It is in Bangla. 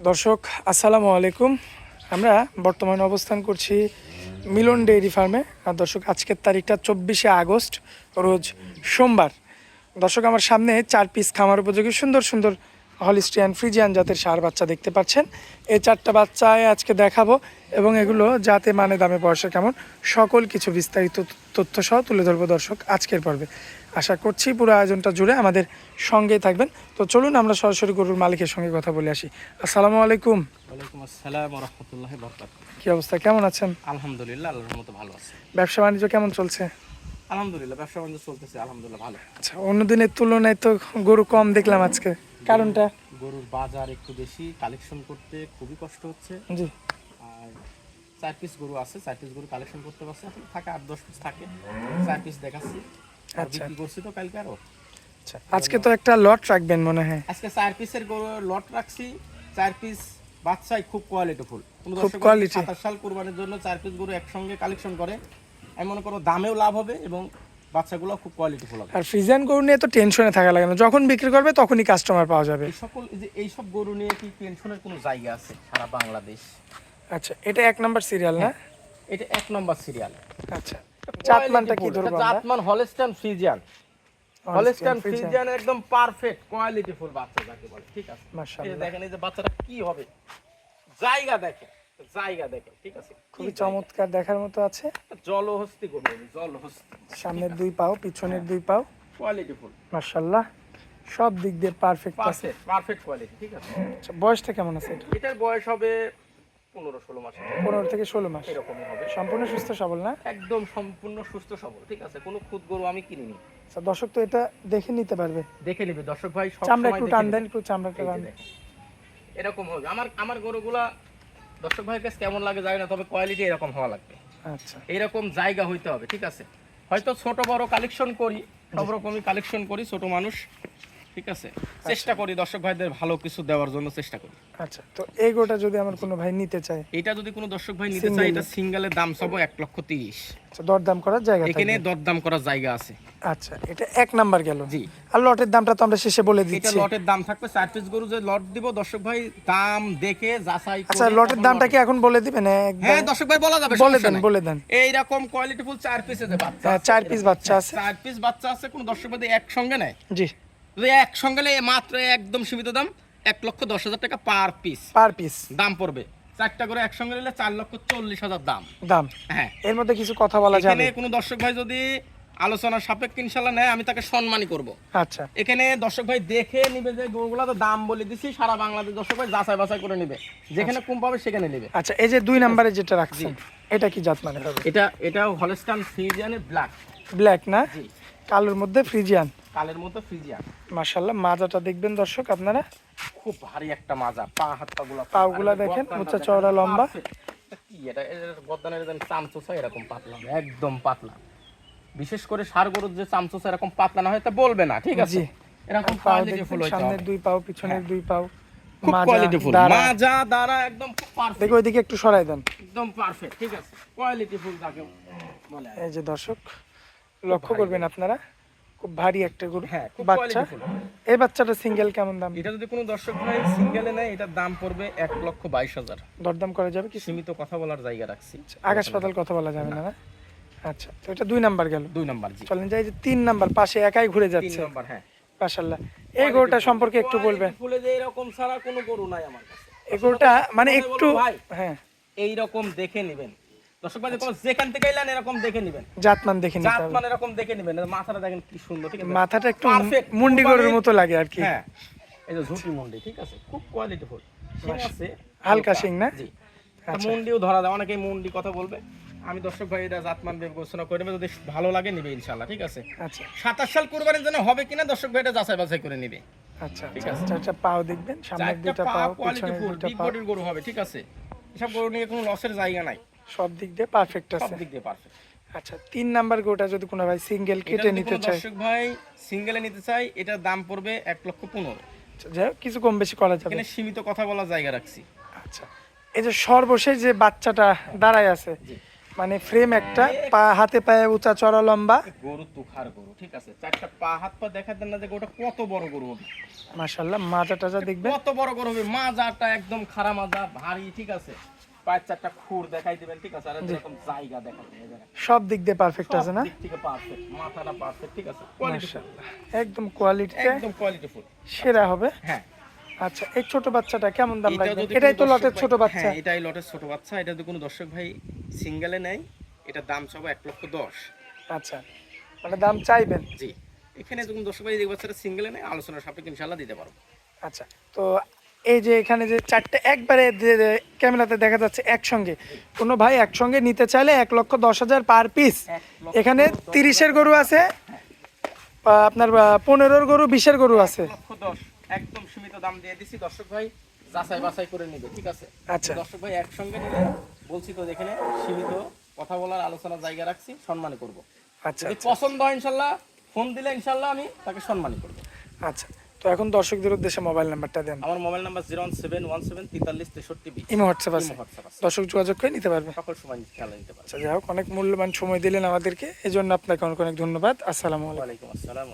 দর্শক আসসালামু আলাইকুম। আমরা বর্তমানে অবস্থান করছি মিলন ডেইরি ফার্মে। আর দর্শক আজকের তারিখটা 24শে আগস্ট, রোজ সোমবার। দর্শক আমার সামনে 4 পিস খামার উপযোগী সুন্দর সুন্দর হলিস্টিয়ান ফ্রিজিয়ান জাতের ষাঁড় বাচ্চা দেখতে পাচ্ছেন। এই 4টা বাচ্চায় আজকে দেখাবো এবং এগুলো জাতে মানে দামে বয়সে কেমন সকল কিছু বিস্তারিত তথ্য সহ তুলে ধরবো দর্শক আজকের পর্বে। আশা করছি পুরো আয়োজনটা জুড়ে আমাদের সঙ্গেই থাকবেন। তো চলুন আমরা সরাসরি গরুর মালিকের সঙ্গে কথা বলে আসি। আসসালামু আলাইকুম। ওয়ালাইকুম আসসালাম ওয়া রাহমাতুল্লাহি ওয়া বারাকাতুহু। কি অবস্থা, কেমন আছেন? আলহামদুলিল্লাহ, আল্লাহর রহমতে ভালো আছি। ব্যবসা বাণিজ্য কেমন চলছে? আলহামদুলিল্লাহ, ব্যবসা বাণিজ্য চলতেছে আলহামদুলিল্লাহ ভালো। আচ্ছা, অন্য দিনের তুলনায় তো গরু কম দেখলাম আজকে, কারণটা? গরুর বাজার একটু বেশি, কালেকশন করতে খুবই কষ্ট হচ্ছে। জি। আর 4 পিস গরু আছে, 4 পিস গরু কালেকশন করতে পারছে, এখন থাকে 8-10 পিস থাকে। 4 পিস দেখাচ্ছি। আচ্ছা বিক্রি করছি তো কালকে আরো। আচ্ছা, আজকে তো একটা লট রাখবেন মনে হয়। আজকে 4 পিসের গরু লট রাখছি। 4 পিস বাচ্চাই খুব কোয়ালিটিফুল। কোন খুব দর্শক কোয়ালিটি। 27 সাল কুরবানির জন্য 4 পিস গরু একসঙ্গে কালেকশন করে, আমি মনে করো দামেও লাভ হবে এবং বাচ্চাগুলো খুব কোয়ালিটিফুল হবে। আর ফ্রিজিয়ান গরু নিয়ে তো টেনশনে থাকা লাগে না, যখন বিক্রি করবে তখনই কাস্টমার পাওয়া যাবে। এইসব গরু নিয়ে কি টেনশনের কোনো জায়গা আছে সারা বাংলাদেশ? আচ্ছা, এটা 1 নাম্বার সিরিয়াল না? এটা 1 নম্বর সিরিয়াল। আচ্ছা, জাতমানটা কি ধরবো আমরা? জাতমান হলস্টাইন ফ্রিজিয়ান। হলস্টাইন ফ্রিজিয়ান একদম পারফেক্ট কোয়ালিটিফুল বাচ্চা যাকে বলে, ঠিক আছে? এই যে মাশাআল্লাহ, দেখেন, এই যে বাচ্চাটা কি হবে, জায়গা দেখেন, জায়গা দেখেন, ঠিক আছে? খুবই চমৎকার, দেখার মতো আছে। জলহস্তি গরু, জলহস্তি। সামনের 2 পাও, পিছনের 2 পাও, কোয়ালিটিফুল মাশাআল্লাহ সব দিক দিয়ে পারফেক্ট আছে। পারফেক্ট পারফেক্ট কোয়ালিটি, ঠিক আছে? আচ্ছা, বয়সটা কেমন আছে এটা? এটার বয়স হবে 15-16 মাস, 15 থেকে 16 মাস। এরকমই হবে। সম্পূর্ণ সুস্থ সবল না? একদম সম্পূর্ণ সুস্থ সবল, ঠিক আছে? কোনো খুদ গরু আমি কিনিনি। আচ্ছা, দর্শক তো এটা দেখে নিতে পারবে। দেখে নিবে দর্শক ভাই, সব চামড়া সময় একটু দেখে টান নিবে। দেন, একটু চামড়াটা এই যে টান। দেখেন, এরকম হবে। আমার গরুগুলা দর্শক ভাইয়ের কাছে কেমন লাগে জানি না, তবে কোয়ালিটি এরকম হওয়া লাগবে। আচ্ছা, এরকম জায়গা হইতে হবে, ঠিক আছে? হয়তো ছোট বড় কালেকশন করি, সব রকমই কালেকশন করি, ছোট মানুষ, ঠিক আছে? চেষ্টা করি দর্শক ভাইদের ভালো কিছু দেওয়ার জন্য চেষ্টা করি। আচ্ছা, তো এই গোটা যদি আমার কোনো ভাই নিতে চায়, এটা যদি কোনো দর্শক ভাই নিতে চায়, এটা সিঙ্গেলের দাম সব 1,30,000। আচ্ছা, দরদাম করার জায়গা এখানে থাকবে। দরদাম করার জায়গা আছে। আচ্ছা, এটা 1 নাম্বার গেল। জি। আর লটের দামটা তো আমরা শেষে বলে এটা দিচ্ছি। লটের দাম থাকবে 4 পিস গরু যে লট দিব দর্শক ভাই, দাম দেখে যাচাই করে। আচ্ছা, লটের দামটা কি এখন বলে দিবেন? হ্যাঁ দর্শক ভাই বলা যাবে, বলে সমস্যা দেন, নাই। বলে দেন। এইরকম কোয়ালিটিফুল 4 পিসের যে বাচ্চা, 4 পিস বাচ্চা আছে। 4 পিস বাচ্চা আছে, কোন দর্শক ভাই একসঙ্গে নেয়, জি, যদি একসঙ্গে নেয় মাত্র একদম সীমিত দাম 1,10,000 টাকা পার পিস। পার পিস দাম পড়বে। 4টা করে একসঙ্গে নিলে 4,40,000 দাম। দাম। হ্যাঁ, এর মধ্যে কিছু কথা বলা যাবে? এখানে কোন দর্শক ভাই যদি আলোচনার সাপেক্ষে ইনশাআল্লাহ নেয়, আমি তাকে সম্মানই করব। আচ্ছা, এখানে দর্শক ভাই দেখে নিবে, যে গরুগুলা তো দাম বলে দিছি, সারা বাংলাদেশ দর্শক ভাই যাচাই বাছাই করে নিবে, যেখানে কম পাবে সেখানে নিবে। আচ্ছা, এই যে 2 নাম্বারে যেটা রাখছেন, এটা কি জাত মানে হবে? এটাও হলস্টাইন ফ্রিজিয়ানের ব্ল্যাক। ব্ল্যাক না? জি। কালোর মধ্যে ফ্রিজিয়ান। কালের মতো ফ্রিজিয়ান। মাশাআল্লাহ, মাজাটা দেখবেন দর্শক আপনারা, খুব ভারী একটা মাজা, পা হাত পাগুলা, পাগুলা দেখেন, উচ্চ চওড়া লম্বা। কি এটা, এর গদ্দানের যেন চামচোসা এরকম পাতলা, একদম পাতলা। বিশেষ করে ষাঁড় গরুর যে চামচোসা এরকম পাতলা না হয় তা বলবে না, ঠিক আছে? জি। এরকম পাও কোয়ালিটিফুল দেখবেন, হইতে সামনের হবে। 2 পাও, পিছনের 2 পাও, খুব মাজা, কোয়ালিটিফুল, দাঁড়া। মাজা দ্বারা একদম খুব পারফেক্ট, দেখো ওইদিকে একটু সরাই দেন। একদম পারফেক্ট, ঠিক আছে? কোয়ালিটিফুল যাকে বলে। এই যে দর্শক লক্ষ্য করবেন আপনারা, খুব ভারী একটা গরু। হ্যাঁ, খুব বাচ্চা। কোয়ালিটিফুল। এই বাচ্চাটা সিঙ্গেল কেমন দাম? এটা যদি কোনো দর্শক ভাই সিঙ্গেলে নেয়, এটার দাম পড়বে 1,22,000। দরদাম করা যাবে কি? সীমিত কথা বলার জায়গা রাখছি। আকাশ পাতাল কথা বলা যাবে না, না? আচ্ছা, তো এটা 2 নাম্বার গেল। 2 নাম্বার। জি। চলেন যাই যে 3 নাম্বার, পাশে একাই ঘুরে 3 যাচ্ছে। নাম্বার। হ্যাঁ, মাশাআল্লাহ, এই গরুটা সম্পর্কে একটু বলবেন। ফুলে যে এরকম ছাড়া কোনো গরু নাই আমার কাছে। এই গরুটা মানে কথা একটু, বলবো ভাই, হ্যাঁ, এই রকম দেখে নেবেন দর্শক ভাই, কোন যেখান থেকে এলেন এরকম দেখে নেবেন, জাতমান দেখে নিতে হবে। জাতমান এরকম দেখে নেবেন। মাথাটা দেখেন কি সুন্দর, ঠিক আছে? মাথাটা একটু Perfect, মুন্ডি গরুর মতো লাগে আর কি। হ্যাঁ, এই যে ঝুটি মুন্ডি, ঠিক আছে? খুব কোয়ালিটিফুল। শিং আছে হালকা শিং না? জি। আচ্ছা। মুন্ডিও ধরা যায়, অনেকেই মুন্ডি কথা বলবে। আমি দর্শক ভাই এটা জাতমান বিবেচনা করে নেবে, যদি ভালো লাগে নিবে ইনশাআল্লাহ, ঠিক আছে? আচ্ছা 27 সাল কুরবানির জন্য হবে কিনা দর্শক ভাই এটা যাচাই বাছাই করে নিবে। আচ্ছা, ঠিক আচ্ছা, আছে। আচ্ছা, পাও দেখবেন, সামনের 2টা পাও, পিছনের কোয়ালিটিফুল 2টা বিগ পাও, বডির গরু হবে, ঠিক আছে? এসব গরু নিয়ে কোনো লসের জায়গা নাই, সব দিক দিয়ে পারফেক্ট সব আছে। দিক দিয়ে পারফেক্ট। আচ্ছা, 3 নাম্বার গরুটা যদি কোনো ভাই সিঙ্গেল এটা কেটে যদি নিতে কোনো চায়, দর্শক ভাই সিঙ্গেলে নিতে চাই, এটার দাম পড়বে 1,15,000। আচ্ছা, যাই হোক, কিছু কম বেশি করা যাবে। এখানে সীমিত কথা বলার জায়গা রাখছি। আচ্ছা, এই যে সর্বশেষ যে বাচ্চাটা দাঁড়ায় আছে, জি। মানে ফ্রেম একটা, পা হাতে পায়ে উঁচা চড়া লম্বা। গরু তুখার গরু, ঠিক আছে, চারটা পা হাত পা দেখা দেন না যে গরুটা কত বড় গরু হবে। মাশাআল্লাহ, মাজা টাজা দেখবে কত বড় গরু হবে, মাজাটা একদম খাড়া মাজা ভারী, ঠিক আছে, পায়ের চারটা খুর দেখাই দিবেন, ঠিক আছে, আর এরকম জায়গা দেখা দিবেন, সব দিক দিয়ে পারফেক্ট আছে না? দিক থেকে পারফেক্ট, মাথাটা পারফেক্ট, ঠিক আছে, কোয়ালিটি মাশাআল্লাহ, একদম কোয়ালিটিতে একদম কোয়ালিটিফুল সেরা হবে। হ্যাঁ। আচ্ছা, এই ছোট বাচ্চাটা কেমন দাম এটা লাগবে? যদি এটাই কোনো তো দর্শক লটের ভাই- ছোট বাচ্চা। হ্যাঁ, এটাই লটের ছোট বাচ্চা। এটা যদি কোনো দর্শক ভাই সিঙ্গেলে নেয়, এটা দাম চাবো 1,10,000। আচ্ছা, মানে দাম চাইবেন? জি, এখানে যদি কোনো দর্শক ভাই এই বাচ্চাটা সিঙ্গেলে নেয়, আলোচনার সাপেক্ষে ইনশাআল্লাহ দিতে পারবো। আচ্ছা, তো এই যে এখানে যে চারটে একবারে ক্যামেরাতে দেখা যাচ্ছে একসঙ্গে, কোনো ভাই একসঙ্গে নিতে চাইলে 1,10,000 পার পিস। 1,10,000 এখানে 30-এর গরু আছে, আপনার 15-র গরু, 20-এর গরু আছে। 1,10,000 একদম সীমিত দাম দিয়ে দিছি, দর্শক ভাই যাচাই বাছাই করে নিবে, ঠিক আছে। আচ্ছা। দর্শক ভাই একসঙ্গে নিলে বলছি তো, এখানে সীমিত কথা বলার আলোচনার জায়গা রাখছি, সম্মান করব। আচ্ছা যদি পছন্দ হয় ইনশাআল্লাহ ফোন দিলে ইনশাআল্লাহ আমি তাকে সম্মান করব। আচ্ছা, তো এখন দর্শকদের উদ্দেশ্যে মোবাইল নাম্বারটা দেন। আমার মোবাইল নাম্বার 01717436320। ইমো হোয়াটসঅ্যাপ আছে, দর্শক যোগাযোগ করে নিতে পারবে। সকল সময় খেলা নিতে পারবে। আচ্ছা, যাই হোক, অনেক মূল্যবান সময় দিলেন আমাদেরকে, এই জন্য আপনাকে অনেক অনেক ধন্যবাদ। আসসালামু আলাইকুম। ওয়ালাইকুম আসসালাম।